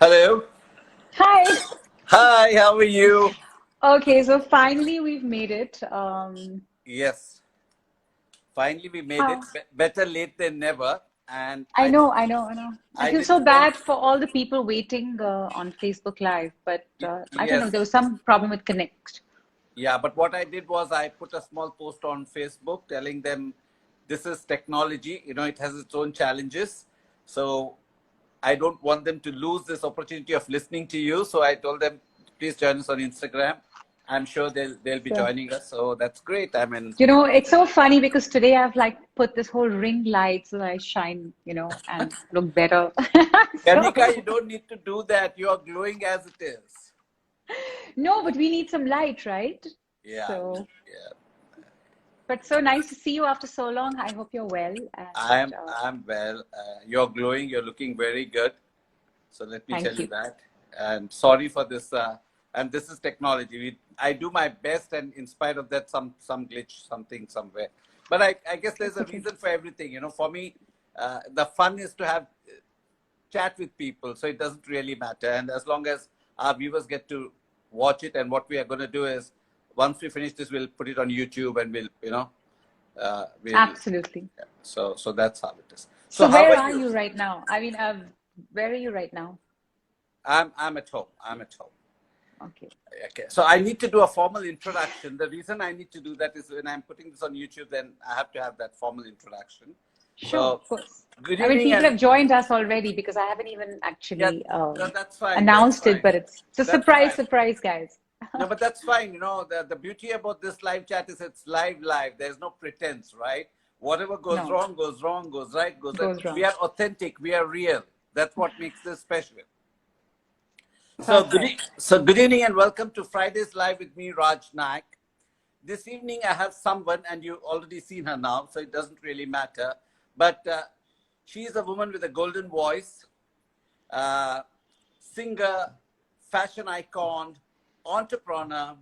Hello. Hi. Hi, how are you? Okay, so finally we've made it. Yes, finally we made it. How? Better late than never. And I know, I know, I know. I I feel so didn't want. bad for all the people waiting on Facebook Live, but I don't know, Yes, there was some problem with Connect. yeah. But what I did was I put a small post on Facebook telling them this is technology. It has its own challenges. So I don't want them to lose this opportunity of listening to you. So I told them, please join us on Instagram. I'm sure they'll be So, joining us. So that's great. I mean, it's so funny because today I've like put this whole ring light so I shine, and look better. Kanika, you So, don't need to do that. You are glowing as it is. no, but we need some light, right? Yeah, So, yeah. but so nice to see you after so long. I hope you're well, and I'm well. You're glowing. You're looking very good. So let me tell thank you you. that. And sorry for this. And this is technology. I do my best, and in spite of that, some glitch, something somewhere. But I guess there's It's a okay. reason for everything. For me, the fun is to have chat with people. So it doesn't really matter. And as long as our viewers get to watch it, and what we are going to do is, once we finish this, we'll put it on YouTube, and we'll Absolutely. yeah. So that's how it is. So So how where are are you? you right now? I mean, where are you right now? I'm at home. I'm at home. Okay. Okay. So I need to do a formal introduction. The reason I need to do that is when I'm putting this on YouTube, then I have to have that formal introduction. Sure, So of course. good I mean, evening, people and have joined us already because I haven't even yeah, actually that's fine. That's announced it, fine. but it's a That's surprise, fine. surprise, guys. No, but that's fine. The beauty about this live chat is it's live. There's no pretense, right? Whatever goes No, wrong, goes wrong, goes right, goes right. goes We wrong. are authentic. We are real. That's what makes this special. Perfect. So good evening and welcome to Friday's Live with me, Raj Nayak. This evening I have someone, and you've already seen her now, so it doesn't really matter. But she is a woman with a golden voice, uh, singer, fashion icon, entrepreneur,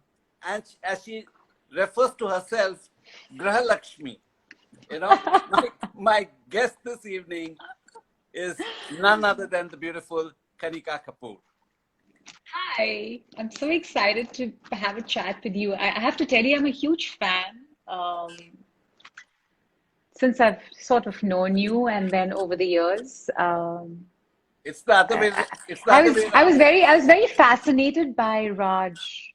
and as she refers to herself, Graha Lakshmi. You know, my guest this evening is none other than the beautiful Kanika Kapoor. Hi, I'm so excited to have a chat with you. I have to tell you, I'm a huge fan. Since I've sort of known you, and then over the years, It's the other I, way. I It's the I other was way I was around. very fascinated by Raj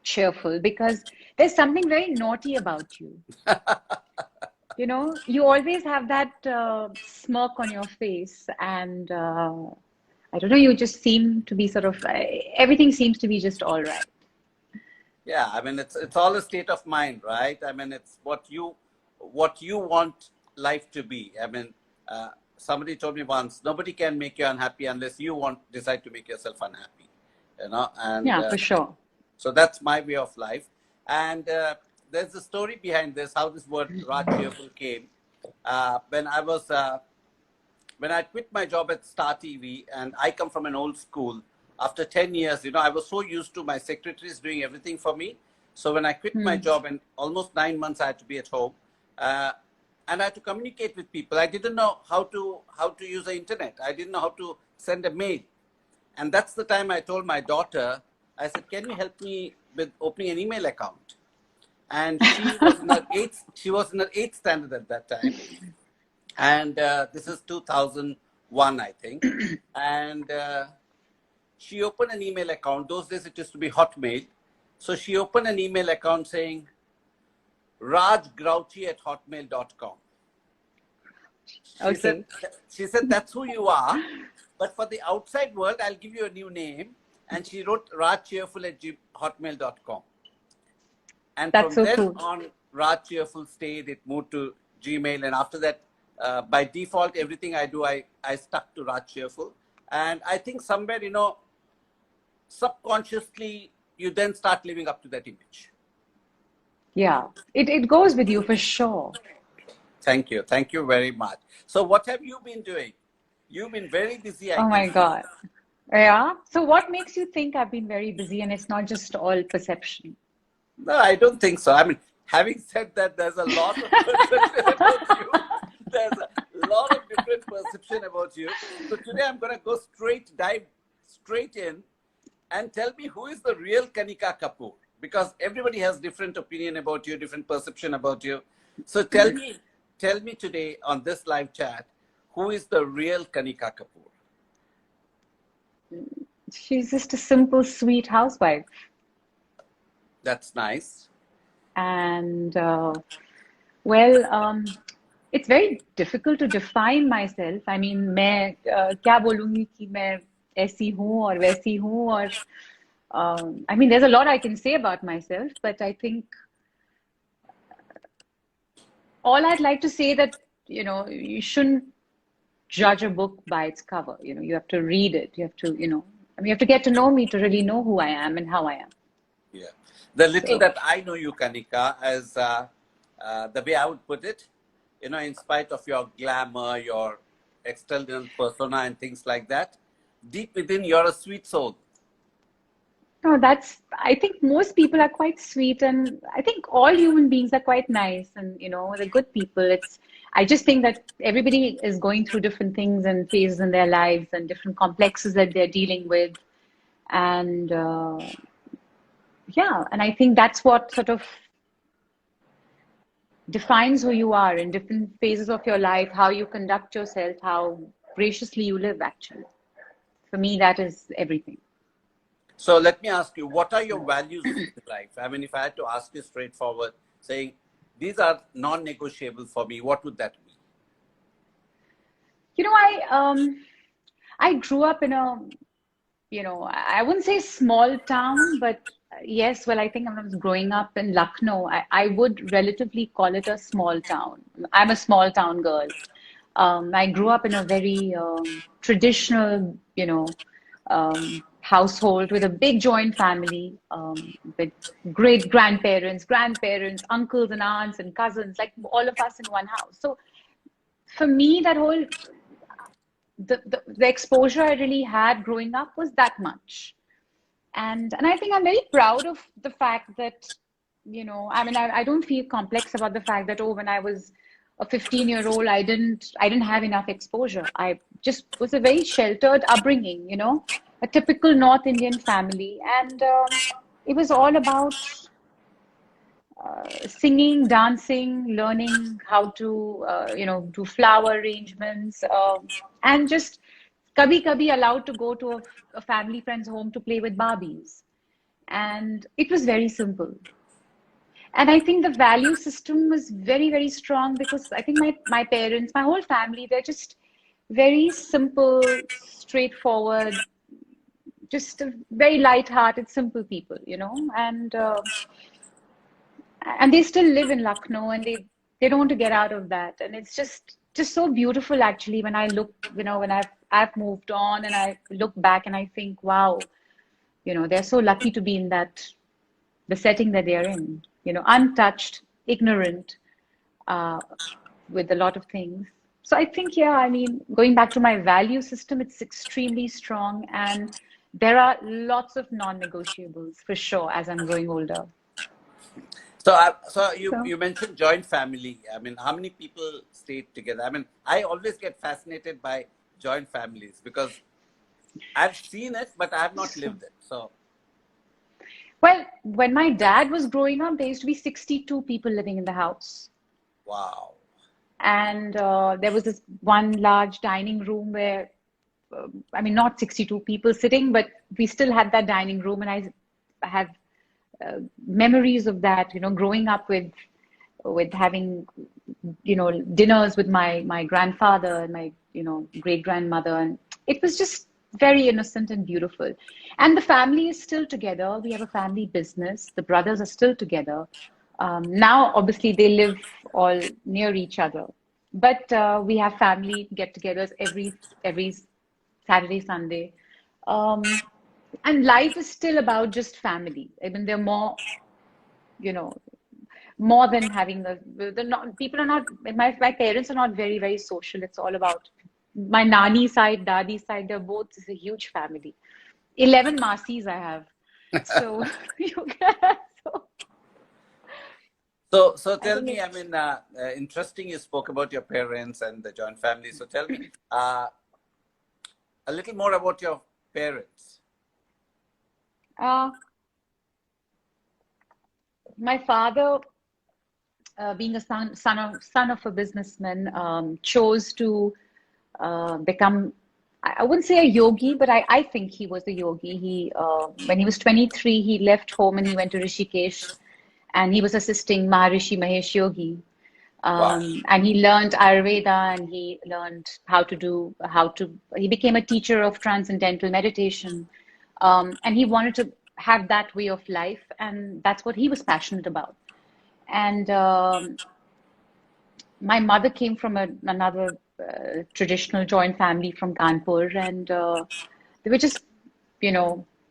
Cheerful because there's something very naughty about you. You always have that smirk on your face, and I don't know, you just seem to be sort of everything seems to be just all right. Yeah, I mean it's all a state of mind, right? I mean it's what you want life to be. I mean, somebody told me once, nobody can make you unhappy unless you decide to make yourself unhappy. And Yeah, for sure. so that's my way of life. And there's a story behind this, how this word Raj Cheerful came. When when I quit my job at Star TV, and I come from an old school, after 10 years, I was so used to my secretaries doing everything for me. So when I quit my Hmm. job, and almost 9 months I had to be at home, uh, and I had to communicate with people. I didn't know how to use the internet. I didn't know how to send a mail. And that's the time I told my daughter, I said, can you help me with opening an email account? And she was in her eighth standard at that time, and this is 2001, I think. And she opened an email account. Those days it used to be Hotmail. So she opened an email account saying rajgrouchy@hotmail.com. She said, Okay. that's who you are. But for the outside world, I'll give you a new name. And she wrote rajcheerful@hotmail.com. And That's from so then cool. on, Raj Cheerful stayed. It moved to Gmail. And after that, by default, everything I do, I stuck to Raj Cheerful. And I think somewhere, subconsciously, you then start living up to that image. Yeah. It goes with you for sure. Thank you. Thank you very much. So what have you been doing? You've been very busy, I Oh can my see. God. Yeah. So what makes you think I've been very busy and it's not just all perception? No, I don't think so. I mean, having said that, there's a lot of perception about you. There's a lot of different perception about you. So today I'm going to go dive straight in and tell me who is the real Kanika Kapoor, because everybody has different opinion about you, different perception about you. So tell me today on this live chat, who is the real Kanika Kapoor? She's just a simple, sweet housewife. That's nice. And well, it's very difficult to define myself. I mean, मैं क्या बोलूँगी कि मैं ऐसी हूँ और वैसी हूँ और I mean, there's a lot I can say about myself, but I think all I'd like to say that, you shouldn't judge a book by its cover. You have to read it. You have to, I mean, you have to get to know me to really know who I am and how I am. Yeah. The little that I know you, Kanika, as the way I would put it, in spite of your glamour, your external persona and things like that, deep within, you're a sweet soul. No, I think most people are quite sweet, and I think all human beings are quite nice, and, they're good people. I just think that everybody is going through different things and phases in their lives and different complexes that they're dealing with. And yeah, and I think that's what sort of defines who you are in different phases of your life, how you conduct yourself, how graciously you live, actually. For me, that is everything. So let me ask you, what are your values in life? I mean, if I had to ask you straightforward, saying, these are non-negotiable for me, what would that be? I grew up in a, I wouldn't say small town, but yes, well, I think when I was growing up in Lucknow, I would relatively call it a small town. I'm a small town girl. I grew up in a very traditional, household with a big joint family, with great grandparents, uncles and aunts and cousins, like all of us in one house. So for me, that whole the exposure I really had growing up was that much. And I think I'm very proud of the fact that, I mean, I don't feel complex about the fact that, oh, when I was a 15-year-old, I didn't have enough exposure. I just was a very sheltered upbringing, a typical North Indian family. And it was all about singing, dancing, learning how to, do flower arrangements, and just kabhi allowed to go to a family friend's home to play with Barbies. And it was very simple. And I think the value system was very, very strong because I think my parents, my whole family, they're just very simple, straightforward, just a very light-hearted, simple people, and they still live in Lucknow, and they don't want to get out of that. And it's just so beautiful, actually, when I look, when I've moved on and I look back and I think, wow, they're so lucky to be in the setting that they're in, untouched, ignorant, with a lot of things. So I think, yeah, I mean, going back to my value system, it's extremely strong, and there are lots of non-negotiables for sure as I'm growing older. So you mentioned joint family. I mean, how many people stayed together? I mean, I always get fascinated by joint families because I've seen it, but I have not lived it. So, well, when my dad was growing up, there used to be 62 people living in the house. Wow. And there was this one large dining room where, I mean, not 62 people sitting, but we still had that dining room, and I have memories of that, growing up with having, dinners with my grandfather and my, great grandmother. And it was just very innocent and beautiful. And the family is still together. We have a family business. The brothers are still together. Now, obviously, they live all near each other. But we have family get-togethers every Saturday, Sunday. And life is still about just family. I mean, they're more, more than having people are not, my parents are not very, very social. It's all about my nani side, dadi side, they're both a huge family. 11 masis I have. So, so tell me, I mean, interesting you spoke about your parents and the joint family. So tell me, a little more about your parents. Uh, my father, being a son of a businessman, chose to become. I wouldn't say a yogi, but I think he was a yogi. When he was 23, he left home and he went to Rishikesh, and he was assisting Maharishi Mahesh Yogi. Wow. And he learned Ayurveda, and he learned he became a teacher of transcendental meditation. And he wanted to have that way of life, and that's what he was passionate about. And my mother came from another traditional joint family from Kanpur, and they were just,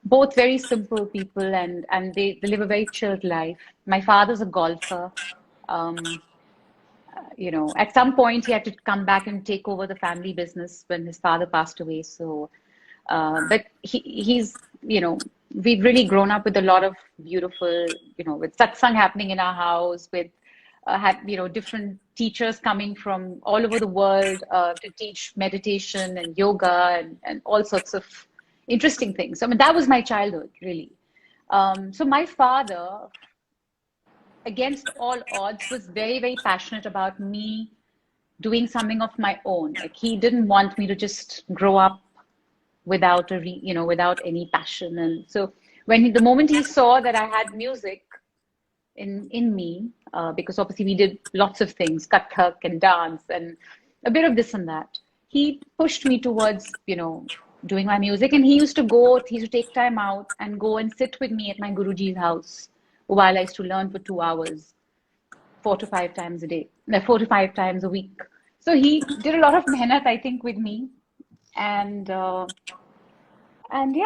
both very simple people, and they live a very chilled life. My father's a golfer. Um, at some point he had to come back and take over the family business when his father passed away. So, but he's, we've really grown up with a lot of beautiful, with satsang happening in our house, with different teachers coming from all over the world to teach meditation and yoga and all sorts of interesting things. I mean, that was my childhood, really. So my father, against all odds, was very, very passionate about me doing something of my own. Like, he didn't want me to just grow up without without any passion. And so the moment he saw that I had music in me, because obviously we did lots of things, kathak and dance and a bit of this and that, he pushed me towards, doing my music. And he used to take time out and go and sit with me at my Guruji's house while I used to learn for 2 hours, 4 to 5 times a day, 4 to 5 times a week. So he did a lot of mehnat, I think, with me. And yeah,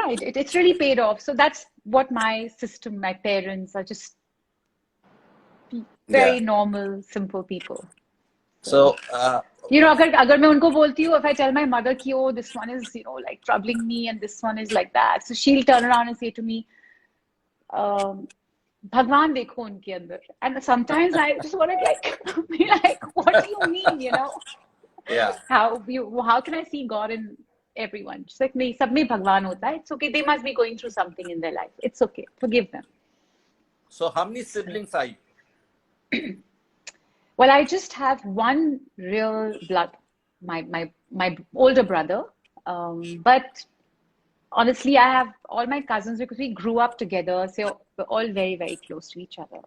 it's really paid off. So that's what my parents are, just Yeah. very normal, simple people. So, अगर मैं उनको बोलती हूँ, if I tell my mother कि oh, this one is, like troubling me and this one is like that, so she'll turn around and say to me, भगवान देखो उनके अंदर. And sometimes I just want to be like, what do you mean, yeah. How can I see God in everyone? Just like, नहीं, सब में भगवान होता है. It's okay. They must be going through something in their life. It's okay. Forgive them. So how many siblings are you? Well, I just have one real blood, my older brother. But honestly, I have all my cousins because we grew up together, so we're all very, very close to each other.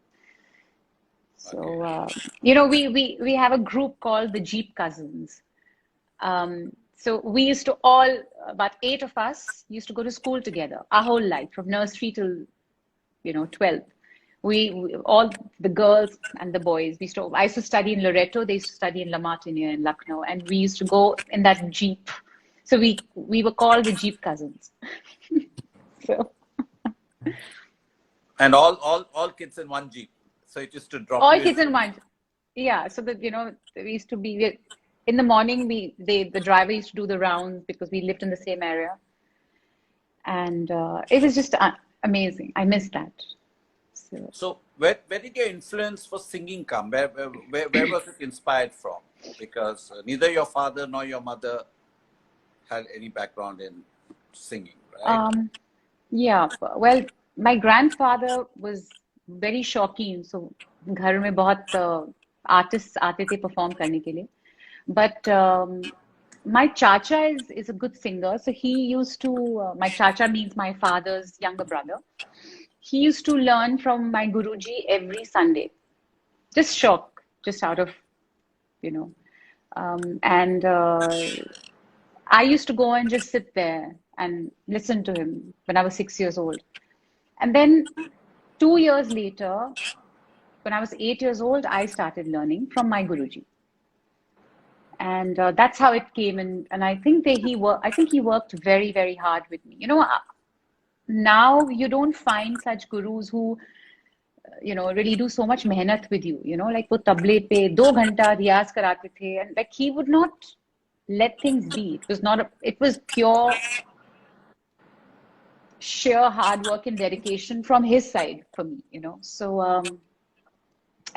So, Okay. we have a group called the Jeep Cousins. So we used to about 8 of us used to go to school together our whole life, from nursery till, 12th. We all, the girls and the boys, I used to study in Loreto, they used to study in La Martiniere in Lucknow, and we used to go in that Jeep. So we were called the Jeep Cousins. So. And all kids in one Jeep. So it used to drop All you kids in one. Yeah. So that, we used to be, in the morning, the driver used to do the rounds because we lived in the same area. And it was just amazing. I miss that. So where did your influence for singing come? Where was it inspired from? Because neither your father nor your mother had any background in singing, right? Yeah. Well, my grandfather was very शौकीन. So घर में बहुत artists आते थे perform करने के लिए. But my chacha is a good singer. So he used to, my chacha means my father's younger brother. He used to learn from my Guruji every Sunday. Just shock, just out of, and I used to go and just sit there and listen to him when I was 6 years old. And then 2 years later, when I was 8 years old, I started learning from my Guruji. And that's how it came. And I think he worked very, very hard with me. Now you don't find such gurus who, really do so much mehnat with you. Like वो तबले पे 2 घंटा रियाज कराते थे, and like he would not let things be. It was pure, sheer hard work and dedication from his side for me. So I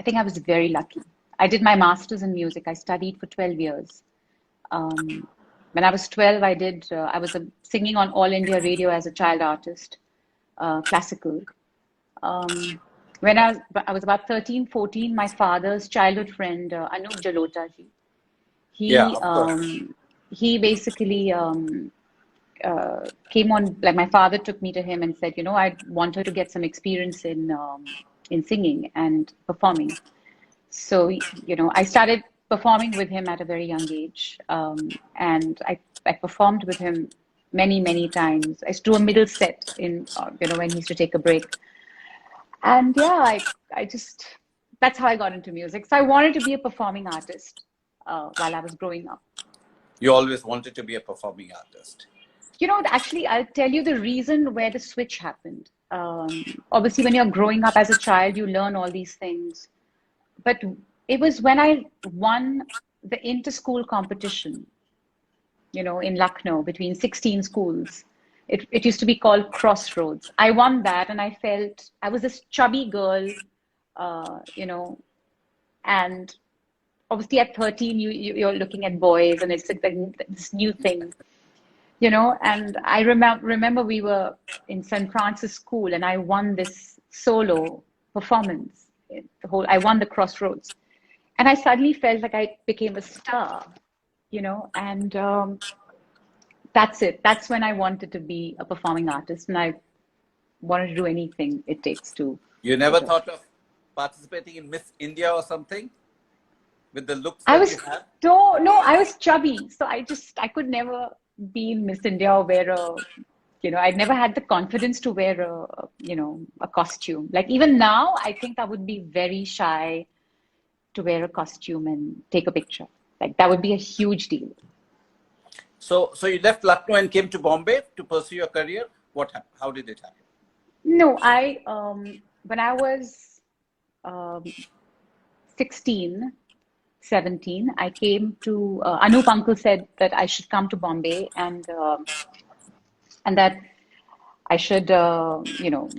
think I was very lucky. I did my master's in music. I studied for 12 years. when I was 12, I was singing on All India Radio as a child artist, classical. Um, when I was about 13, 14, my father's childhood friend, Anup Jalota ji, Yeah, he, of course. he basically came on, like my father took me to him and said, I want her to get some experience in singing and performing. So, I started performing with him at a very young age. And I performed with him many, many times. I used to do a middle set when he used to take a break. And yeah, I just, that's how I got into music. So I wanted to be a performing artist while I was growing up. You always wanted to be a performing artist. Actually, I'll tell you the reason where the switch happened. Obviously, when you're growing up as a child, you learn all these things. But it was when I won the inter-school competition, in Lucknow between 16 schools. It used to be called Crossroads. I won that, and I felt I was this chubby girl, and obviously at 13, you're looking at boys, and it's like this new thing. And I remember we were in St. Francis School, and I won this solo performance. I won the Crossroads, and I suddenly felt like I became a star, and that's it. That's when I wanted to be a performing artist, and I wanted to do anything it takes to. You never thought of participating in Miss India or something with the looks I that was you have? no, I was chubby, so I could never be in Miss India or wear I'd never had the confidence to wear a costume. Like even now, I think I would be very shy to wear a costume and take a picture. Like that would be a huge deal. So you left Lucknow and came to Bombay to pursue your career. What happened? How did it happen? No, when I was um, 16, 17, I came to Anup uncle said that I should come to Bombay and that I should,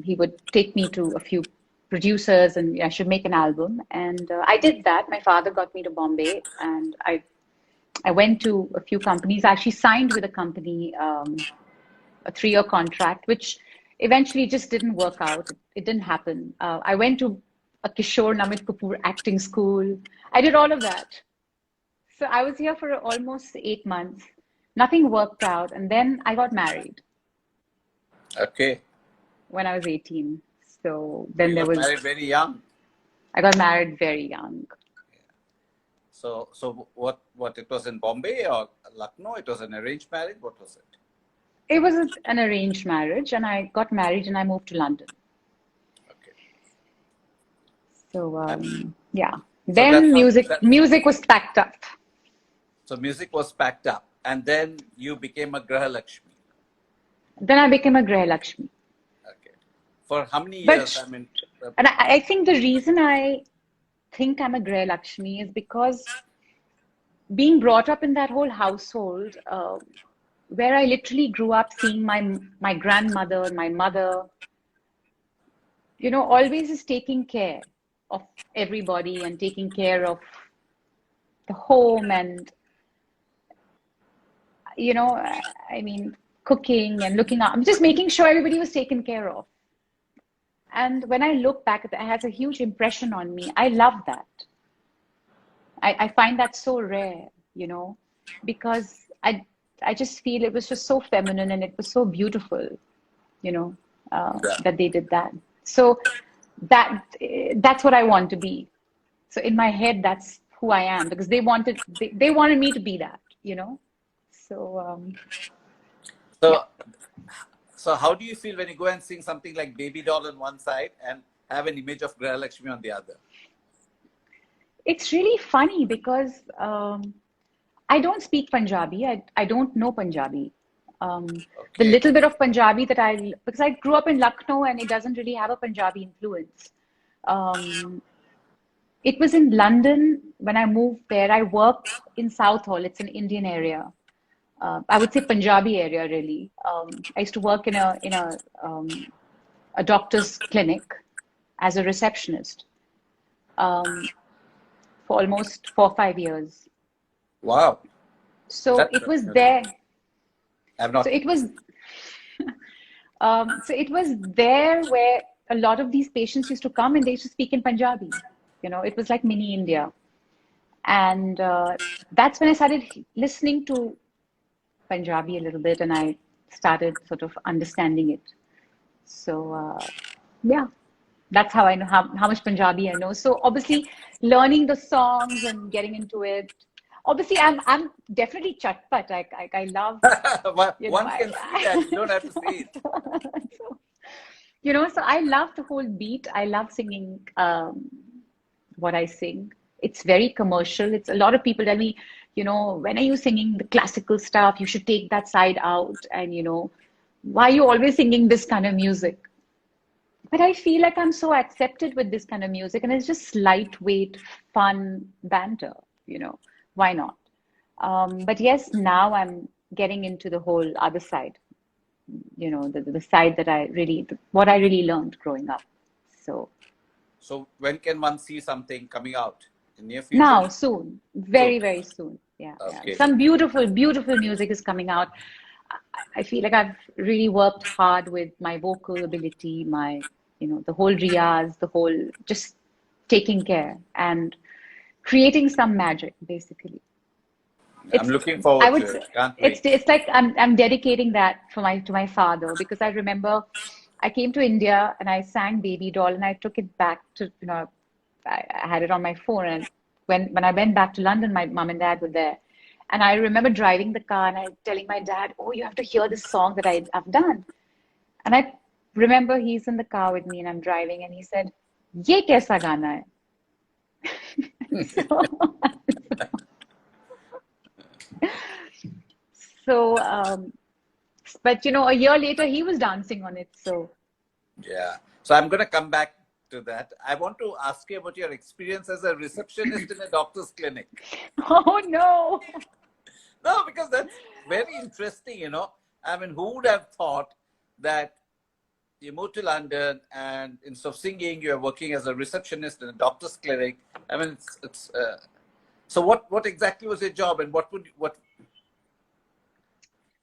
he would take me to a few producers and I should make an album. And I did that. My father got me to Bombay, and I went to a few companies. I actually signed with a company, a 3-year contract, which eventually just didn't work out. It didn't happen. I went to a Kishore Namit Kapoor acting school. I did all of that. So I was here for almost 8 months. Nothing worked out. And then I got married Okay. when I was 18. So So then you got married very young. I got married very young. So what it was in Bombay or Lucknow? It was an arranged marriage. What was it? It was an arranged marriage, and I got married and I moved to London. Okay. So And yeah. so that's Then how music was packed up. so music was packed up, and then you became a Graha Lakshmi. Then I became a Greh Lakshmi. Okay. For how many But years? I mean, and I think the reason I think I'm a Greh Lakshmi is because being brought up in that whole household, where I literally grew up seeing my grandmother and my mother, always is taking care of everybody and taking care of the home and I mean, cooking and looking up. I'm just making sure everybody was taken care of. And when I look back at that, it has a huge impression on me. I love that. I find that so rare, because I just feel it was just so feminine and it was so beautiful, yeah. that they did that. So that's what I want to be. So in my head, that's who I am because they wanted me to be that, So yeah. So so how do you feel when you go and sing something like Baby Doll on one side and have an image of Graha Lakshmi on the other? It's really funny because I don't speak Punjabi. I don't know Punjabi. The Okay. little bit of Punjabi because I grew up in Lucknow and it doesn't really have a Punjabi influence. It was in London when I moved there. I worked in South Hall. It's an Indian area. I would say Punjabi area, really. I used to work in a doctor's clinic as a receptionist for almost 4 or 5 years. Wow. So That's it was fascinating. there. I've So not. it was so it was there where a lot of these patients used to come and they used to speak in Punjabi. You know, it was like mini India. And that's when I started listening to Punjabi a little bit and I started sort of understanding it. So, yeah, that's how I know how much Punjabi I know. So obviously learning the songs and getting into it. Obviously, I'm definitely chatpat. I love, you know, One can see that. You don't have to say it. so, you know, so I love the whole beat. I love singing what I sing. It's very commercial. It's a lot of people tell me, you know, when are you singing the classical stuff? You should take that side out. And, you know, why are you always singing this kind of music? But I feel like I'm so accepted with this kind of music, and it's just lightweight, fun banter, you know, why not? But yes, now I'm getting into the whole other side, you know, the side that what I really learned growing up. So So when can one see something coming out in near future? now, soon, Soon. very, very soon. Yeah, yeah. Okay. Some beautiful, beautiful music is coming out. I feel like I've really worked hard with my vocal ability, you know, the whole riyaz, the whole just taking care and creating some magic, basically. I'm It's, looking I forward would to it. say, Can't wait. it's like I'm dedicating that for to my father because I remember I came to India and I sang Baby Doll and I took it back to, you know, I had it on my phone and when I went back to London, my mom and dad were there. And I remember driving the car and I telling my dad, "Oh, you have to hear this song that I've done." And I remember he's in the car with me and I'm driving and he said, "Ye kaisa gana hai?" So, so but you know, a year later he was dancing on it. So, Yeah. So I'm going to come back to that. I want to ask you about your experience as a receptionist in a doctor's clinic. oh no. No, because that's very interesting, you know. I mean, who would have thought that you moved to London and instead of singing, you're working as a receptionist in a doctor's clinic? I mean, so what exactly was your job and what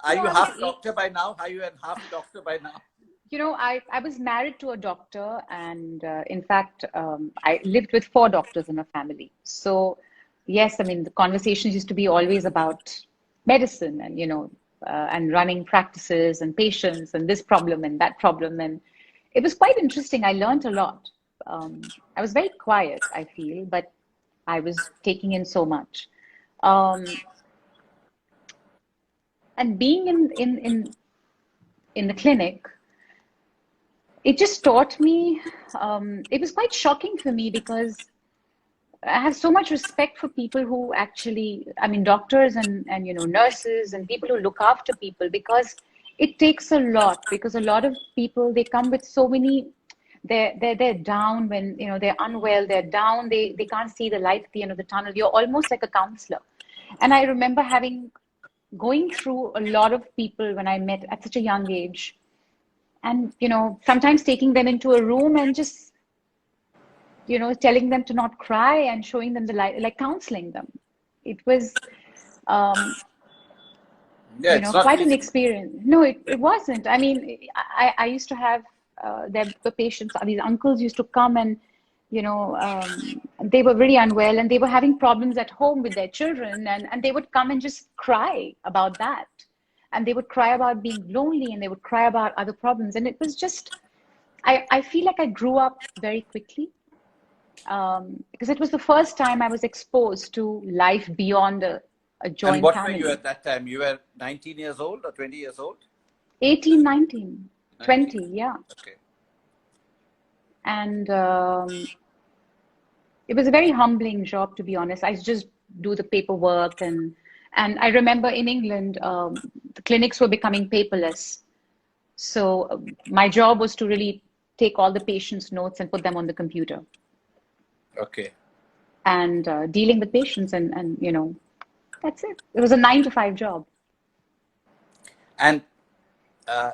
are You know, you I was half eight. doctor by now? Are you a half doctor by now? You know, I was married to a doctor, and in fact, I lived with four doctors in a family. So, yes, I mean, the conversations used to be always about medicine and, you know, and running practices and patients and this problem and that problem. And it was quite interesting. I learned a lot. I was very quiet, I feel, but I was taking in so much. Um, and being in the clinic, it just taught me, it was quite shocking for me because I have so much respect for people who actually, I mean, doctors and you know, nurses and people who look after people because it takes a lot because a lot of people, they come with so many, they're down when, you know, they're unwell, they're down, they can't see the light at the end of the tunnel. You're almost like a counselor. And I remember going through a lot of people when I met at such a young age and you know sometimes taking them into a room and just you know telling them to not cry and showing them the light, like counseling them. It was um Yeah, you it's know not quite an easy. experience. No, it wasn't. I mean, I used to have the patients, these uncles used to come and you know they were very unwell and they were having problems at home with their children and they would come and just cry about that, and they would cry about being lonely and they would cry about other problems, and it was just I feel like I grew up very quickly because it was the first time I was exposed to life beyond a And joint what were you family. at that time? You were 19 years old or 20 years old? 18, 19, 19. 20, yeah. Okay. And it was a very humbling job, to be honest. I just do the paperwork and I remember in England, the clinics were becoming paperless. So my job was to really take all the patients' notes and put them on the computer Okay. and dealing with patients and you know that's it. It was a 9 to 5 job. And uh,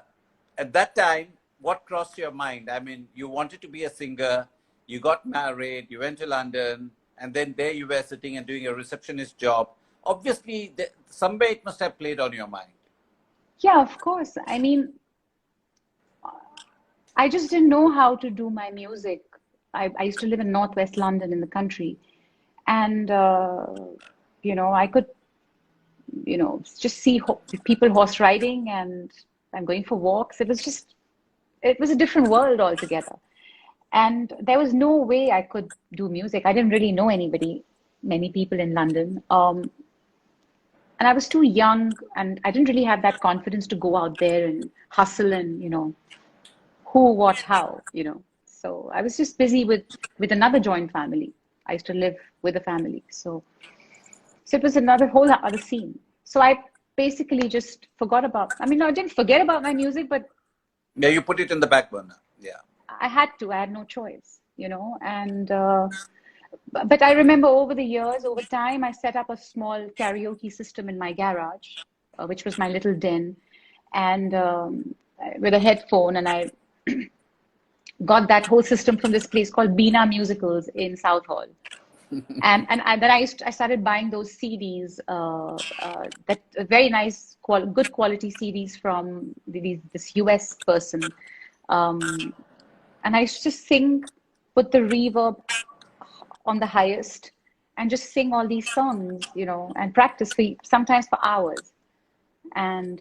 at that time, what crossed your mind? I mean, you wanted to be a singer, you got married, you went to London, and then there you were sitting and doing a receptionist job. obviously somewhere it must have played on your mind. Yeah, of course. I mean, I just didn't know how to do my music. I used to live in Northwest London in the country, and I could, just see people horse riding, and I'm going for walks. It was a different world altogether. And there was no way I could do music. I didn't really know many people in London. And I was too young, and I didn't really have that confidence to go out there and hustle and, who, what, how. So I was just busy with another joint family. I used to live with a family. So it was another whole other scene. So I basically just forgot about, I mean, no, I didn't forget about my music, but Yeah, you put it in the back burner. Yeah. I had no choice, and but I remember over the years, over time, I set up a small karaoke system in my garage, which was my little den, and with a headphone, and I got that whole system from this place called Beena Musicals in Southall. And then I started buying those CDs, that very nice, good quality CDs from this US person. Um, and I used to just sing, put the reverb on the highest, and just sing all these songs, and practice sometimes for hours. And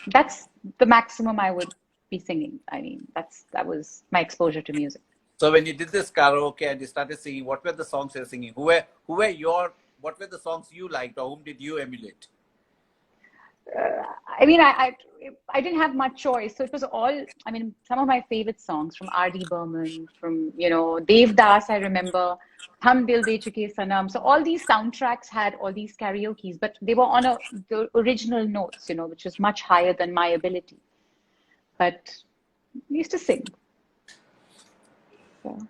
that's the maximum I would be singing. I mean, that was my exposure to music. So when you did this karaoke and you started singing, what were the songs you were singing? What were the songs you liked, or whom did you emulate? I mean, I didn't have much choice. So it was all, I mean, some of my favorite songs from R.D. Burman, from, Dev Das, I remember, Hum Dil De Chuke Sanam. So all these soundtracks had all these karaokes, but they were on the original notes, which was much higher than my ability. But we used to sing.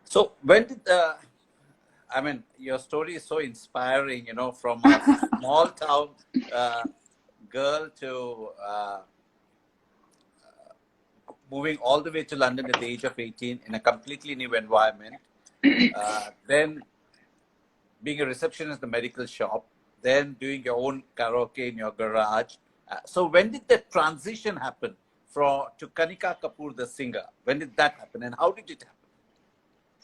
So when did I mean, your story is so inspiring, from a small town girl to moving all the way to London at the age of 18 in a completely new environment. Then being a receptionist in the medical shop, then doing your own karaoke in your garage. So when did the transition happen to Kanika Kapoor, the singer? When did that happen, and how did it happen?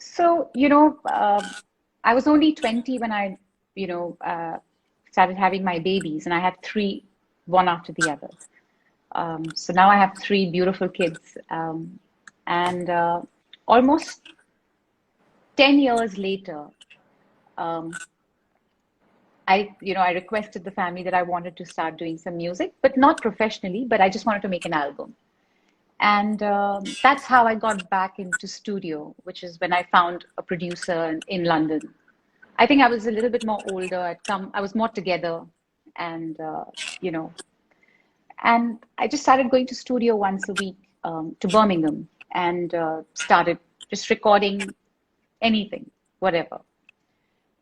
So, I was only 20 when I, started having my babies, and I had three, one after the other. So now I have three beautiful kids. And almost 10 years later, I requested the family that I wanted to start doing some music, but not professionally, but I just wanted to make an album. And that's how I got back into studio, which is when I found a producer in London. I think I was a little bit more older. I was more together, and and I just started going to studio once a week, to Birmingham, and started just recording anything, whatever.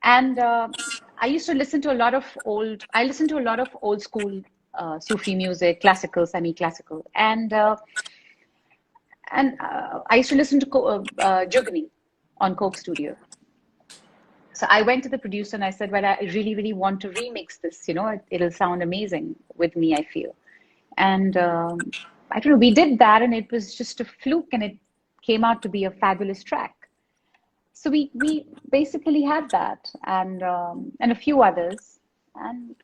And I used to listen to a lot of old school Sufi music, classical, semi-classical, and I used to listen to Jugni on Coke Studio. So I went to the producer and I said, well, I really, really want to remix this. It'll sound amazing with me, I feel. And I don't know, we did that, and it was just a fluke, and it came out to be a fabulous track. So we basically had that, and a few others. And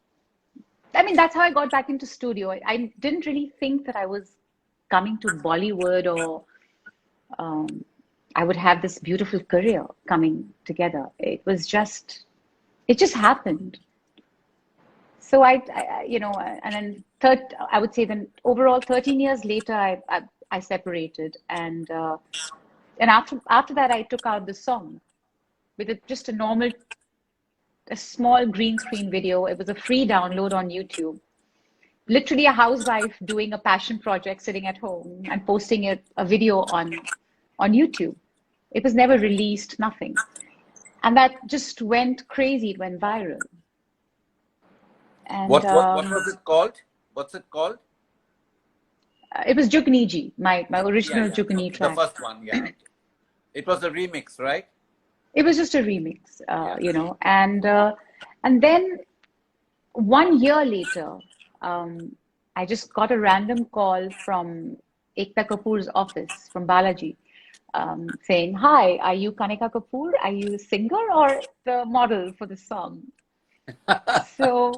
I mean, that's how I got back into studio. I didn't really think that I was coming to Bollywood, or I would have this beautiful career coming together. It just happened. So and then I would say then overall 13 years later, I separated, and after that I took out the song with just a small green screen video. It was a free download on YouTube. Literally a housewife doing a passion project, sitting at home and posting a video on YouTube. It was never released, nothing. And that just went crazy. It went viral. And what was it called? What's it called? It was Jugni Ji, my original Jugni track. The first one, yeah. It was a remix, right? It was just a remix, and then 1 year later, I just got a random call from Ekta Kapoor's office, from Balaji, saying, "Hi, are you Kanika Kapoor? Are you a singer or the model for the song?" So,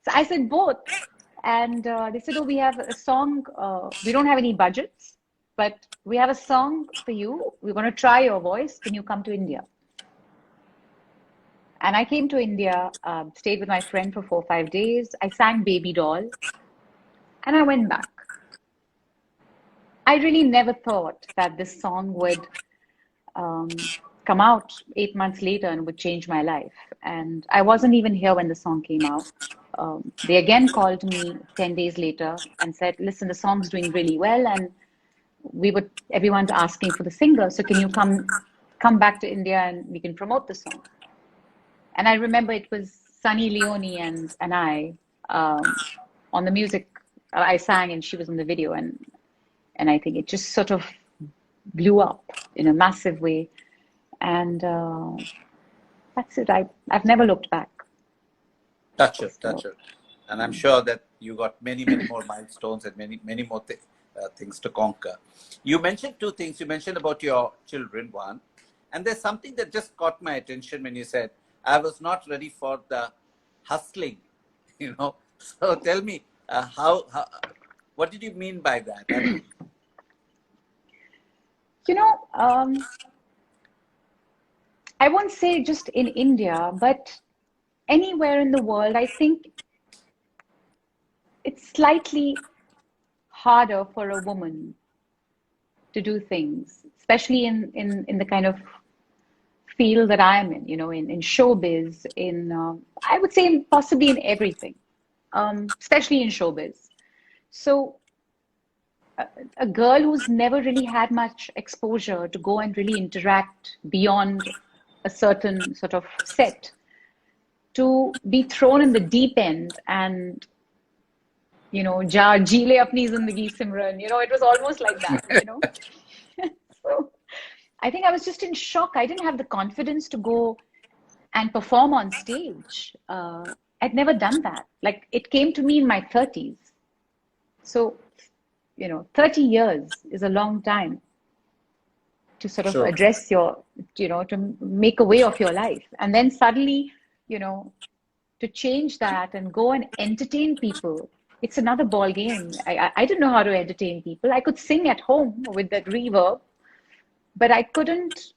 so I said both. And they said, "Oh, we have a song. We don't have any budgets, but we have a song for you. We're going to try your voice. Can you come to India?" And I came to India, stayed with my friend for 4 or 5 days. I sang Baby Doll, and I went back. I really never thought that this song would um, come out 8 months later and would change my life. And I wasn't even here when the song came out. They again called me 10 days later and said, "Listen, the song's doing really well, and everyone's asking for the singer. So can you come back to India and we can promote the song?" And I remember it was Sunny Leone and I on the music. I sang and she was in the video, and I think it just sort of blew up in a massive way. And that's it. I've never looked back. Touch it, So, touch it. And I'm sure that you got many, many more milestones and many more things to conquer. You mentioned two things. You mentioned about your children, one, and there's something that just caught my attention when you said, "I was not ready for the hustling," you know. So tell me, what did you mean by that? I mean, you know, I won't say just in India, but anywhere in the world, I think it's slightly harder for a woman to do things, especially in the kind of field that I'm in, in showbiz, I would say possibly in everything, especially in showbiz. So a girl who's never really had much exposure to go and really interact beyond a certain sort of set, to be thrown in the deep end and ja ji le apni zindagi Simran, it was almost like that. So I think I was just in shock. I didn't have the confidence to go and perform on stage. I'd never done that. Like, it came to me in my 30s. So 30 years is a long time to sort of sure. address to make a way of your life. And then suddenly, to change that and go and entertain people, it's another ball game. I didn't know how to entertain people. I could sing at home with that reverb, but I couldn't,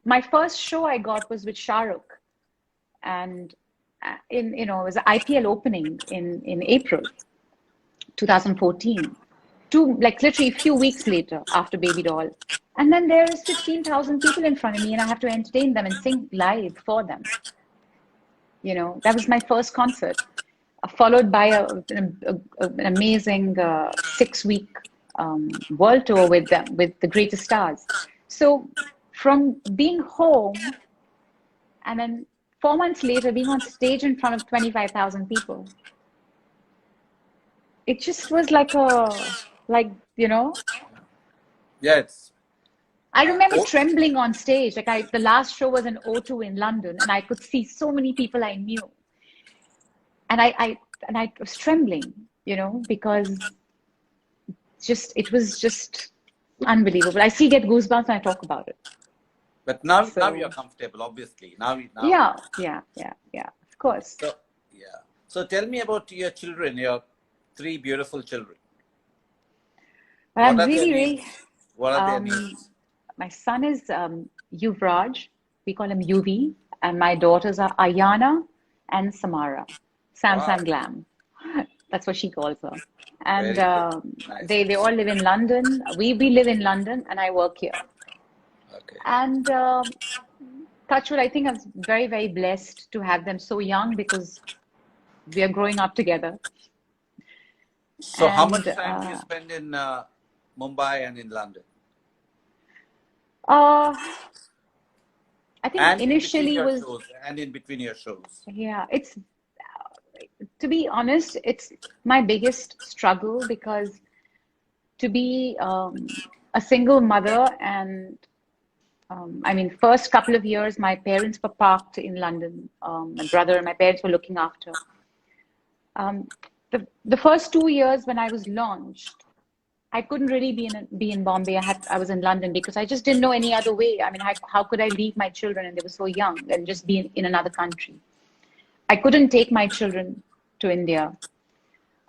my first show I got was with Shahrukh, and it was an IPL opening in April 2014, literally a few weeks later after Baby Doll. And then there is 15,000 people in front of me and I have to entertain them and sing live for them. That was my first concert, followed by an amazing 6-week world tour with them, with the greatest stars. So from being home and then 4 months later being on stage in front of 25,000 people, it just was Yeah, it's I remember oh, trembling on stage. The last show was in O2 in London, and I could see so many people I knew, and I was trembling, because it was just unbelievable. I still get goosebumps when I talk about it. but now So you're comfortable, obviously. Now. yeah, of course. So yeah. So tell me about your children, your 3 beautiful children. But What I'm are their really, names? really. What are their Um, names? my son is Yuvraj. We call him UV, and my daughters are Ayana and Samara. Sam Wow, Sam Glam. That's what she calls her. And very good. Nice, they nice. all live in London. We live in London, and I work here. Okay. And touchwood, I think I was very, very blessed to have them so young because we are growing up together. So how And much time do you spend in Mumbai and in London? I think And in between initially your was, shows, and in between your shows. yeah, to be honest, it's my biggest struggle because to be a single mother and I mean, first couple of years, my parents were parked in London. My brother and my parents were looking after. Um, the first 2 years when I was launched, I couldn't really be in Bombay. I was in London because I just didn't know any other way. I mean, how could I leave my children and they were so young and just be in another country? I couldn't take my children to India.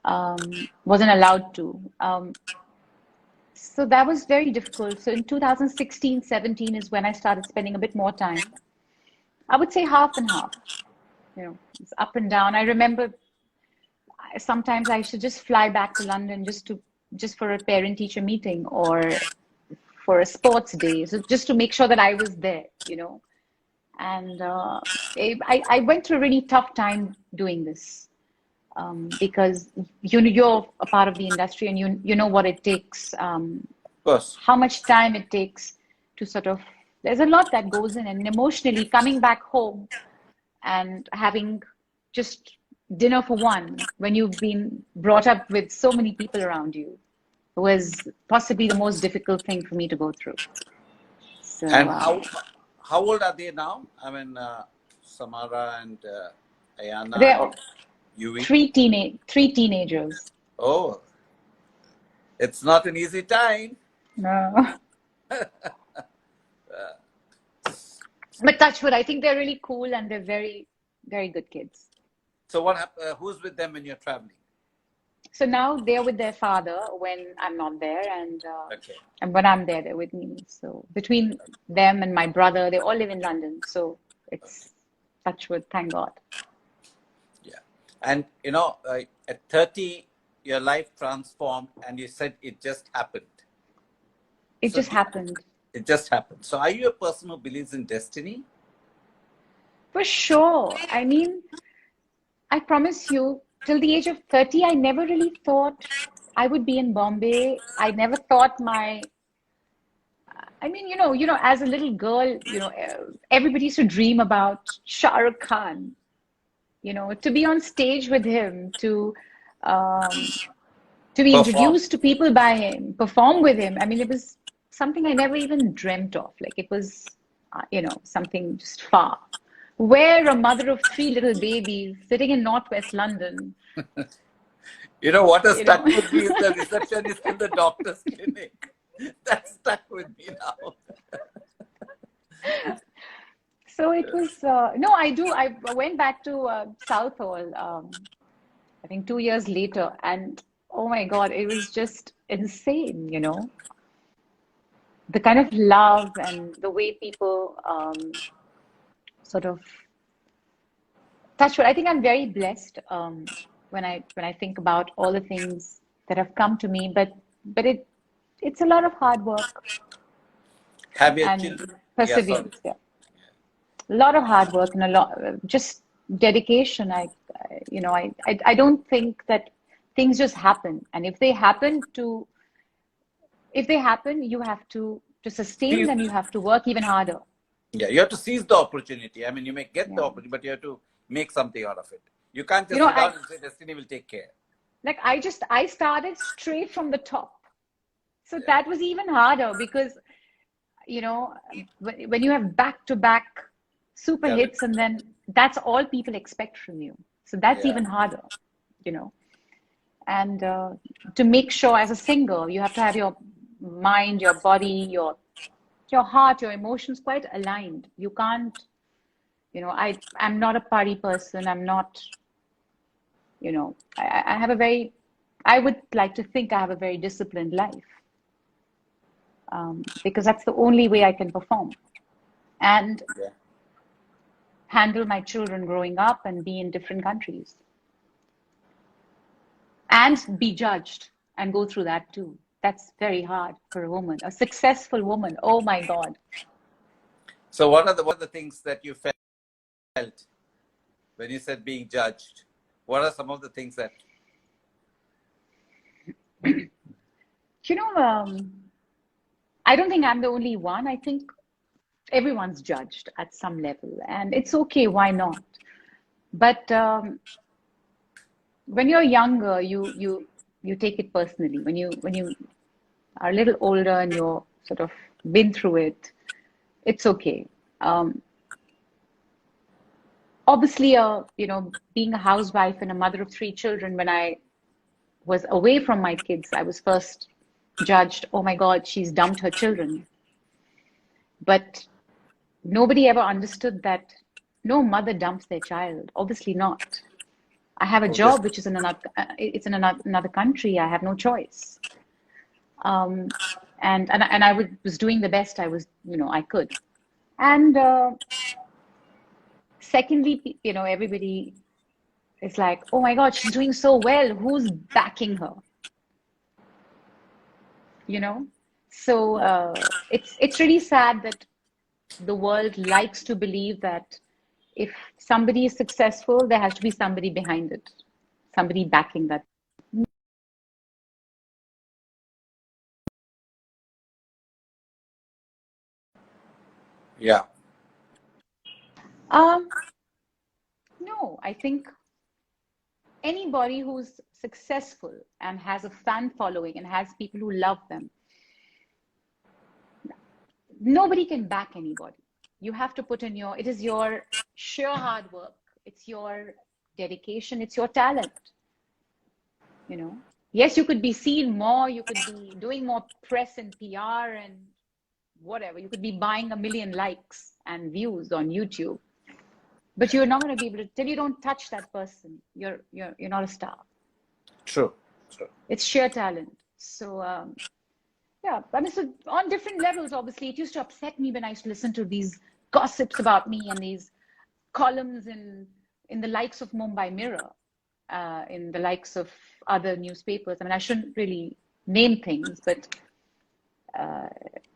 Wasn't allowed to. So that was very difficult. So in 2016, 17 is when I started spending a bit more time. I would say half and half. It's up and down. I remember sometimes I should just fly back to London just for a parent-teacher meeting or for a sports day, so just to make sure that I was there. And I went through a really tough time doing this because you're a part of the industry and you know what it takes, Of course. how much time it takes to sort of. There's a lot that goes in, and emotionally coming back home and having just dinner for one when you've been brought up with so many people around you was possibly the most difficult thing for me to go through. So, And how old are they now? I mean, Samara and Ayana they're and Yui. three teenagers. Oh, it's not an easy time. No. But touch wood, I think they're really cool and they're very, very good kids. So who's with them when you're traveling? So now they're with their father when I'm not there, Okay. and when I'm there, they're with me. So between them and my brother, they all live in London. So it's touch wood, thank God. Yeah. And, at 30, your life transformed and you said it just happened. It So just happened. It just happened. So are you a person who believes in destiny? For sure. I mean, I promise you, till the age of 30, I never really thought I would be in Bombay. I never thought I mean, as a little girl, everybody used to dream about Shahrukh Khan, to be on stage with him, um, to be Perform. introduced to people by him, perform with him. I mean, it was something I never even dreamt of. Like it was, something just far. Where a mother of three little babies sitting in Northwest London, What has you stuck know. with me is the receptionist in the doctor's clinic. That stuck with me now. So it was, no, I do. I went back to Southall, I think 2 years later, and oh my God, it was just insane. The kind of love and the way people sort of touch wood. I think I'm very blessed when I think about all the things that have come to me, but it's a lot of hard work Have your and children? Yeah, sorry. perseverance. Yeah, a lot of hard work and a lot just dedication. I don't think that things just happen, and if they happen, you have to sustain Seize, them. You have to work even harder. yeah, you have to seize the opportunity. I mean, you may get the Yeah. opportunity, but you have to make something out of it. You can't You just know, sit down I and say destiny will take care. like I started straight from the top. So Yeah, that was even harder because, you know, when you have back-to-back super correct. hits and then that's all people expect from you. So that's Yeah, even harder, you know. And to make sure as a singer, you have to have your mind, your body, your heart, your emotions quite aligned. You can't, I'm not a party person. I'm not, I have a very, I would like to think I have a very disciplined life because that's the only way I can perform and yeah. handle my children growing up and be in different countries and be judged and go through that too. That's very hard for a woman, a successful woman. Oh my God. So what are the things that you felt when you said being judged? What are some of the things that? You know, I don't think I'm the only one. I think everyone's judged at some level, and it's okay. Why not? But when you're younger, you take it personally. When you are a little older and you're sort of been through it, it's okay. Obviously, being a housewife and a mother of 3 children, when I was away from my kids, I was first judged, oh my God, she's dumped her children. But nobody ever understood that no mother dumps their child. Obviously not. I have a job which is in another country. I have no choice. And I was doing the best I could. And secondly, everybody is like, oh my God, she's doing so well. Who's backing her? So it's really sad that the world likes to believe that if somebody is successful, there has to be somebody behind it, somebody backing that. Yeah. Um, no, I think anybody who's successful and has a fan following and has people who love them, nobody can back anybody. You have to put in it is your sheer hard work, it's your dedication, it's your talent. Yes, you could be seen more, you could be doing more press and PR and whatever. You could be buying 1 million likes and views on YouTube, but you're not going to be able to, till you don't touch that person, you're not a star. True. It's sheer talent. So yeah, I mean, so on different levels, obviously, it used to upset me when I used to listen to these gossips about me and these columns in the likes of Mumbai Mirror, in the likes of other newspapers. I mean, I shouldn't really name things, but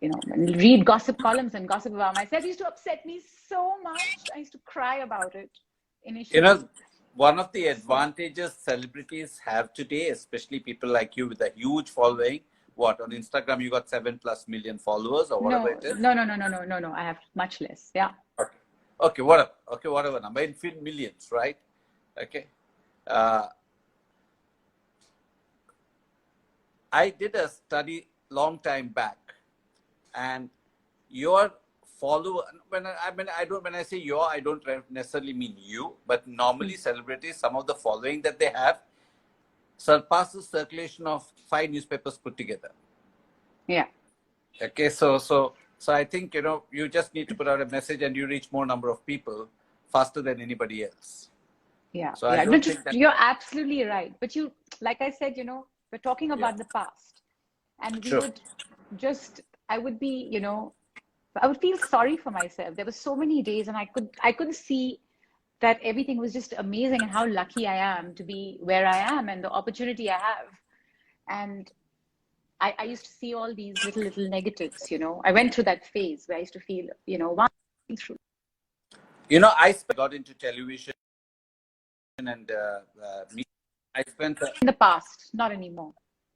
read gossip columns and gossip about myself. It used to upset me so much. I used to cry about it initially. One of the advantages celebrities have today, especially people like you with a huge following. What, on Instagram you got 7+ million followers or whatever it is? No. I have much less. Yeah. Okay, whatever number, in millions, right? Okay. I did a study long time back, and your follower, when I say your, I don't necessarily mean you, but normally celebrities, some of the following that they have surpasses circulation of 5 newspapers put together. Yeah. Okay, so I think you just need to put out a message and you reach more number of people faster than anybody else. Yeah, So yeah. I don't think that You're absolutely right. But like I said, we're talking about the past, and we Sure. would I would I would feel sorry for myself. There were so many days, and I couldn't see that everything was just amazing and how lucky I am to be where I am and the opportunity I have. And I used to see all these little negatives. I went through that phase where I used to feel, one through. I got into television and I spent In the past, not anymore.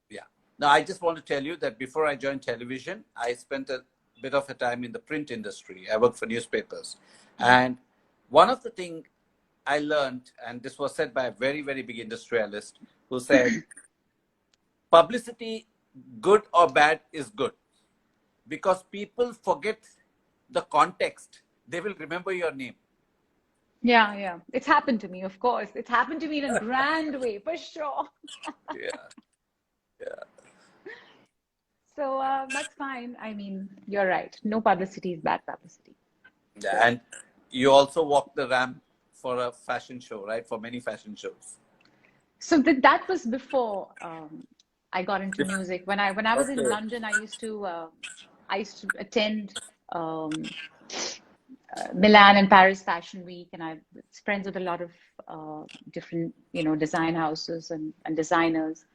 yeah. Now I just want to tell you that before I joined television, I spent a bit of a time in the print industry. I worked for newspapers, and one of the things I learned, and this was said by a very, very big industrialist, who said, publicity, good or bad, is good, because people forget the context. They will remember your name. Yeah. It's happened to me, of course. It's happened to me in a grand way, for sure. Yeah. So that's fine. I mean, you're right. No publicity is bad publicity. Yeah. And you also walked the ramp for a fashion show, right? For many fashion shows. So that was before I got into music. When I was in London, I used to attend Milan and Paris Fashion Week, and I was friends with a lot of different design houses and designers.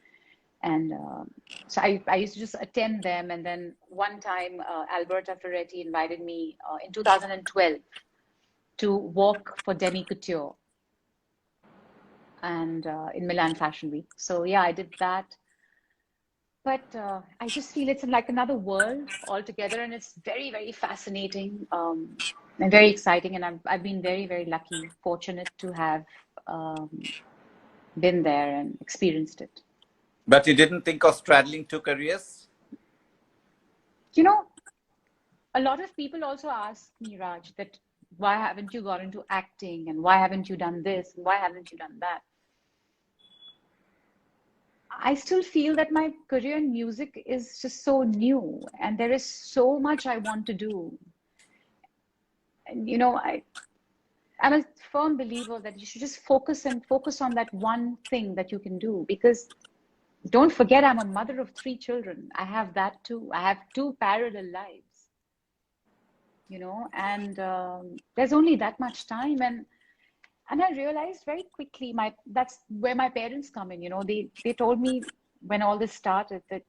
And so I used to just attend them. And then one time, Alberta Ferretti invited me in 2012 to walk for Demi Couture and in Milan Fashion Week. So yeah, I did that. But I just feel it's like another world altogether, and it's very, very fascinating and very exciting. And I've been very, very lucky, fortunate to have been there and experienced it. But you didn't think of straddling 2 careers? a lot of people also ask me, Raj, that why haven't you got into acting and why haven't you done this and why haven't you done that? I still feel that my career in music is just so new and there is so much I want to do. And I'm a firm believer that you should just focus on that one thing that you can do because don't forget I'm a mother of three children. I have that too. I have two parallel lives, and there's only that much time and I realized very quickly that's where my parents come in. They told me when all this started that,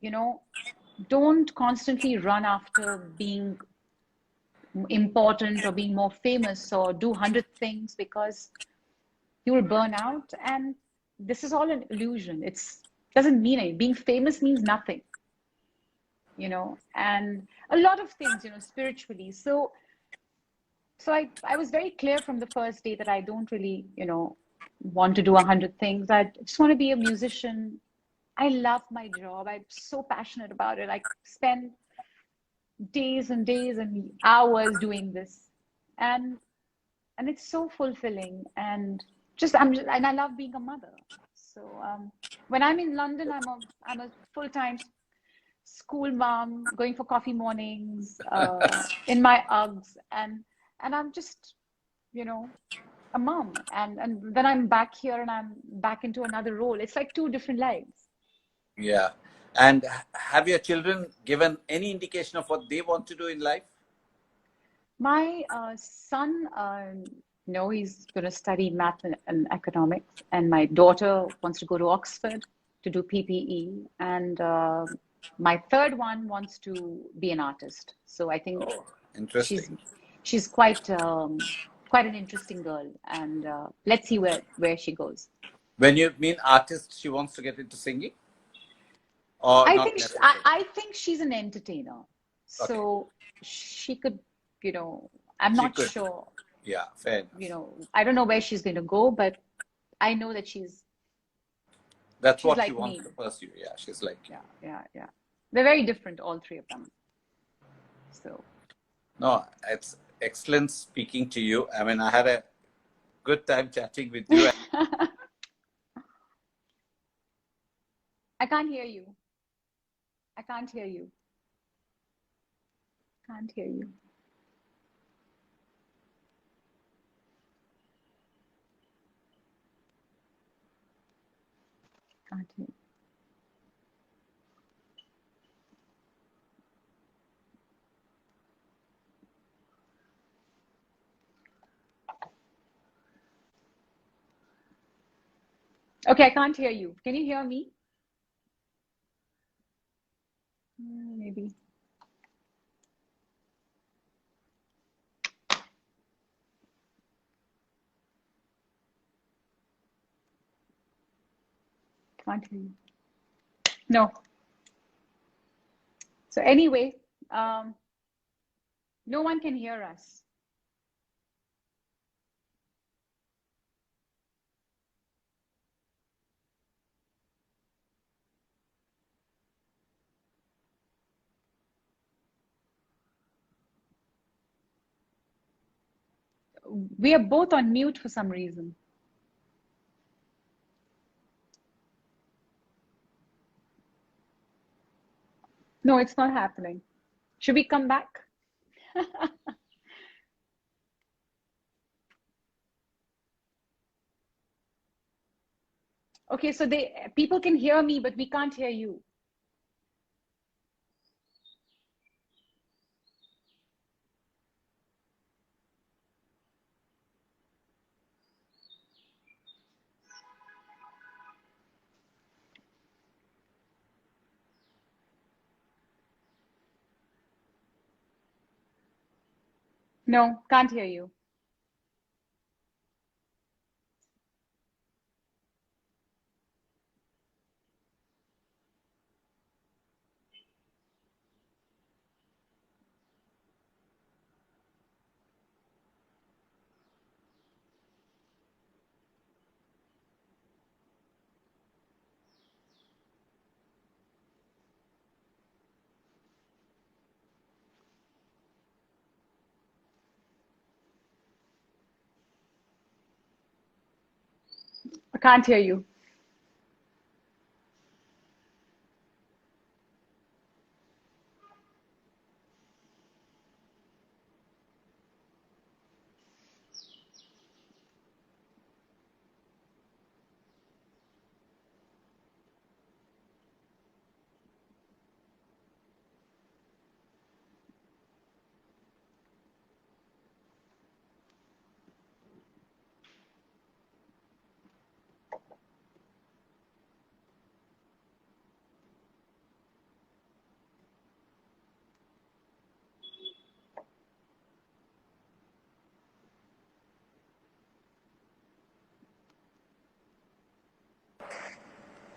don't constantly run after being important or being more famous or do 100 things because you will burn out. And this is all an illusion. It's doesn't mean anything. Being famous means nothing, and a lot of things, spiritually. So I was very clear from the first day that I don't really, want to do 100 things. I just want to be a musician. I love my job. I'm so passionate about it. I spend days and days and hours doing this. And and it's so fulfilling and I love being a mother. So when I'm in London, I'm a full-time school mom, going for coffee mornings, in my Uggs, and I'm just, you know, a mom. And then I'm back here and I'm back into another role. It's like two different lives. Yeah. And have your children given any indication of what they want to do in life? My son, no, he's going to study math and economics, and my daughter wants to go to Oxford to do PPE, and my third one wants to be an artist. So I think Oh, she's interesting. she's quite an interesting girl, and let's see where she goes. When you mean artist, she wants to get into singing or not necessarily? I think she's an entertainer, Okay. so she could, I'm She not could. sure, Yeah, fair enough. I don't know where she's going to go, but I know that That's she's what she like wants me. to pursue. Yeah, she's like you. Yeah, yeah, yeah. They're very different, all three of them. So No, it's excellent speaking to you. I mean, I had a good time chatting with you. I can't hear you. I can't hear you. Can't hear you. Can't hear you. Okay, I can't hear you. Can you hear me? Maybe. Can't hear you. No. So anyway, um, no one can hear us. We are both on mute for some reason. No, it's not happening. Should we come back? Okay, so people can hear me, but we can't hear you. No, can't hear you. I can't hear you.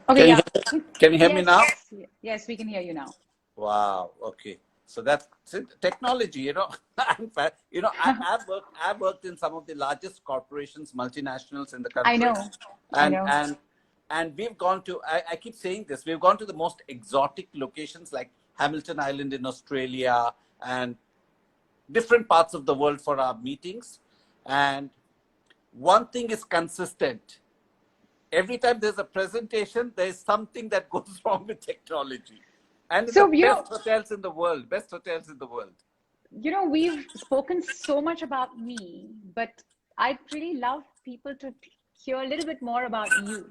Okay, Can you yeah. can you hear me now? Yes, yes, we can hear you now. Wow. Okay. So that's technology. I've worked in some of the largest corporations, multinationals in the I country, know, I and know. and and we've gone to. I keep saying this. We've gone to the most exotic locations like Hamilton Island in Australia and different parts of the world for our meetings. And one thing is consistent. Every time there's a presentation, there's something that goes wrong with technology. And in the So, best hotels in the world, best hotels in the world. we've spoken so much about me, but I'd really love people to hear a little bit more about you.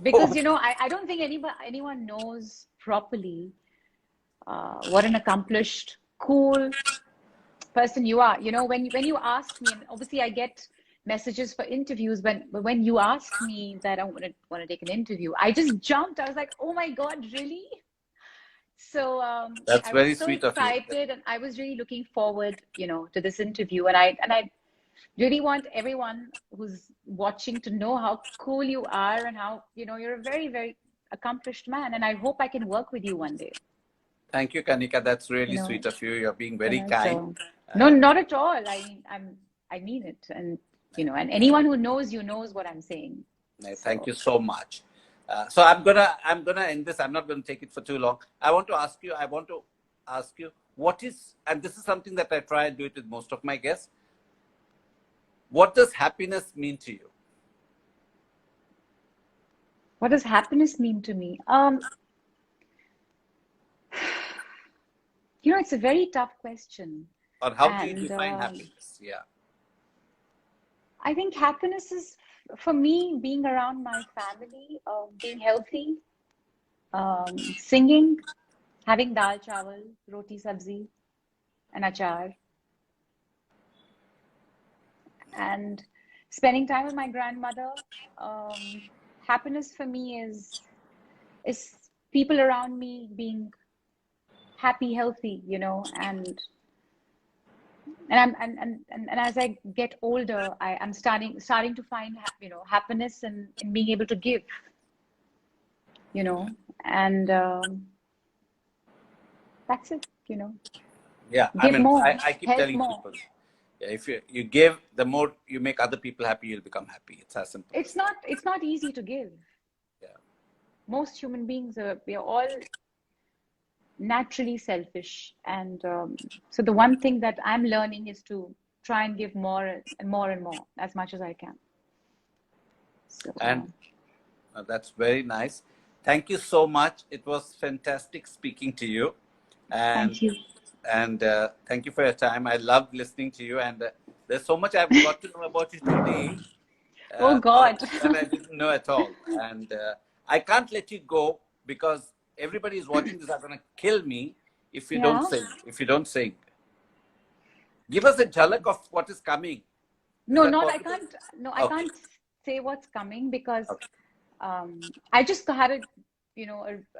Because, Oh, I don't think anyone knows properly what an accomplished, cool person you are. When you asked me, and obviously I get messages for interviews, but when you asked me that I want to take an interview, I just jumped. I was like, oh my God, really? So that's I was very so sweet of you. excited, and I was really looking forward, to this interview. And I really want everyone who's watching to know how cool you are and how, you're a very, very accomplished man. And I hope I can work with you one day. Thank you, Kanika. That's You really know, sweet of you. You're being very kind. so no, Uh, not at all. I mean, I mean it. And, and anyone who knows you knows what I'm saying. Thank So, you so much. So I'm gonna end this. I'm not gonna take it for too long. I want to ask you what is, and this is something that I try and do it with most of my guests. What does happiness mean to you? what does happiness mean to me? It's a very tough question. Or how do you And define happiness? Yeah. I think happiness is, for me, being around my family, being healthy, singing, having dal chawal, roti sabzi, and achar, and spending time with my grandmother. Happiness for me is people around me being happy, healthy, and as I get older, I'm starting to find happiness in being able to give, and that's it. Yeah. I Give mean, more, I keep help telling more. people, yeah, if you give, the more you make other people happy, you'll become happy. It's as simple as that. It's not easy to give. Yeah. Most human beings we are all naturally selfish, and so the one thing that I'm learning is to try and give more and more and more, as much as I can. So And that's very nice. Thank you so much. It was fantastic speaking to you, and thank you. thank you for your time. I loved listening to you, and there's so much I've got to know about you today Oh that, God. that I didn't know at all. And I can't let you go because everybody is watching this are going to kill me if you don't Yeah. sing. If you don't sing, give us a jhalak of what is coming. Is No, that not I possible? can't. No, I Okay. can't say what's coming because Okay. I just had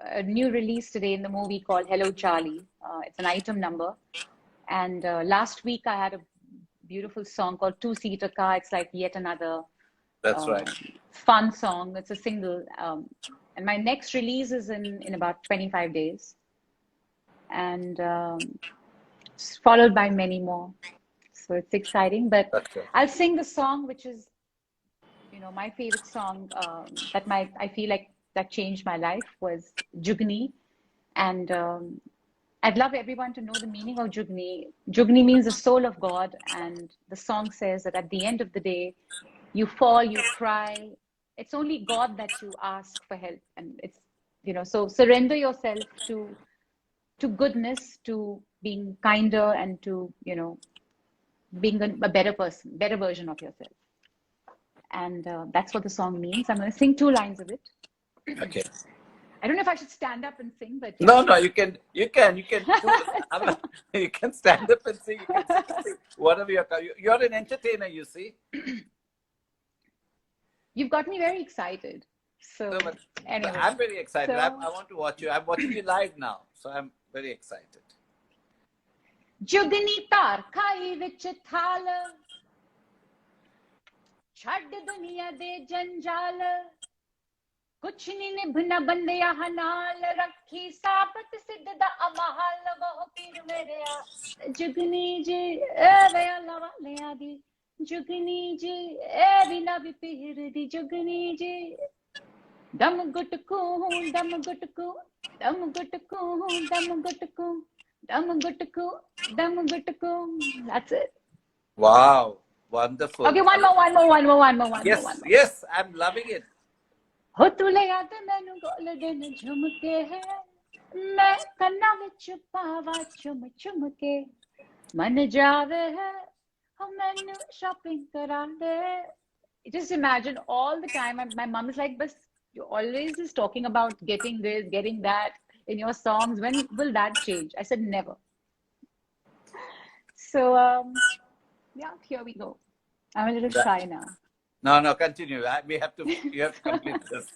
a new release today in the movie called Hello Charlie. It's an item number, and last week I had a beautiful song called Two Seater Car. It's like yet another That's right. uh, fun song. It's a single, and my next release is in about 25 days, and followed by many more. So it's exciting. But That's right. I'll sing the song, which is my favorite song, I feel like that changed my life, was Jugni. And I'd love everyone to know the meaning of Jugni. Jugni means the soul of God, and the song says that at the end of the day, you fall, you cry, it's only God that you ask for help, and it's, so surrender yourself to goodness, to being kinder, and to being a better person, better version of yourself. And that's what the song means. I'm going to sing 2 lines of it. Okay. I don't know if I should stand up and sing, but yeah. No, you can do it. You can stand up and sing. You can sing whatever you're an entertainer, you see. You've got me very excited. So, No, but anyway. I'm very excited. So, I want to watch you. I'm watching you live now, so I'm very excited. जुगनी तार खाई विच थाल छड़ दुनिया दे जंजाल कुछ नहीं निभना बंदिया हनाल रखी साबत सिद्ध दा अमहाल वो पीर मेरे जुगनी जी ए वे अल्लाह वाले दी जुगनी जी ए बिना भी पीर दी जुगनी जी दम गुटकू दम गुटकू दम गुटकू दम गुटकू dum gutku, dum gutku. That's it. Wow, wonderful. Okay, one more. Yes, I'm loving it. हो तुले याद मैनू गोल्डन झुमके है मैं कन्ना विच पावा चुम चुम के मन जावे है हो मैनू shopping करा दे. Just imagine all the time. My mom is like, "But you always is talking about getting this, getting that in your songs. When will that change?" I said, never. So, yeah, here we go. I'm a little shy now. No, continue. You have to complete this.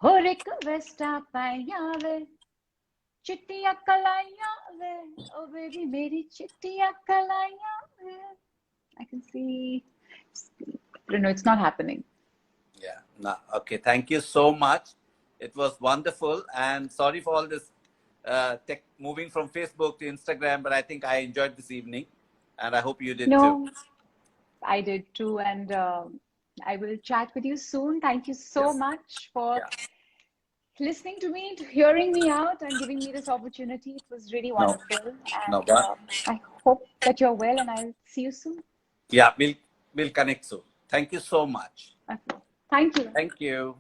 Hor ek vesta paiya ve, chittiya kalaiya ve, oh baby, meri chittiya kalaiya ve. I can see. No, it's not happening. Yeah. No. Okay. Thank you so much. It was wonderful, and sorry for all this tech moving from Facebook to Instagram, but I think I enjoyed this evening, and I hope you did too. I did too, and I will chat with you soon. Thank you so much for listening to me, to hearing me out, and giving me this opportunity. It was really wonderful, and I hope that you're well, and I'll see you soon. Yeah, we'll connect soon. Thank you so much. Okay. Thank you. Thank you.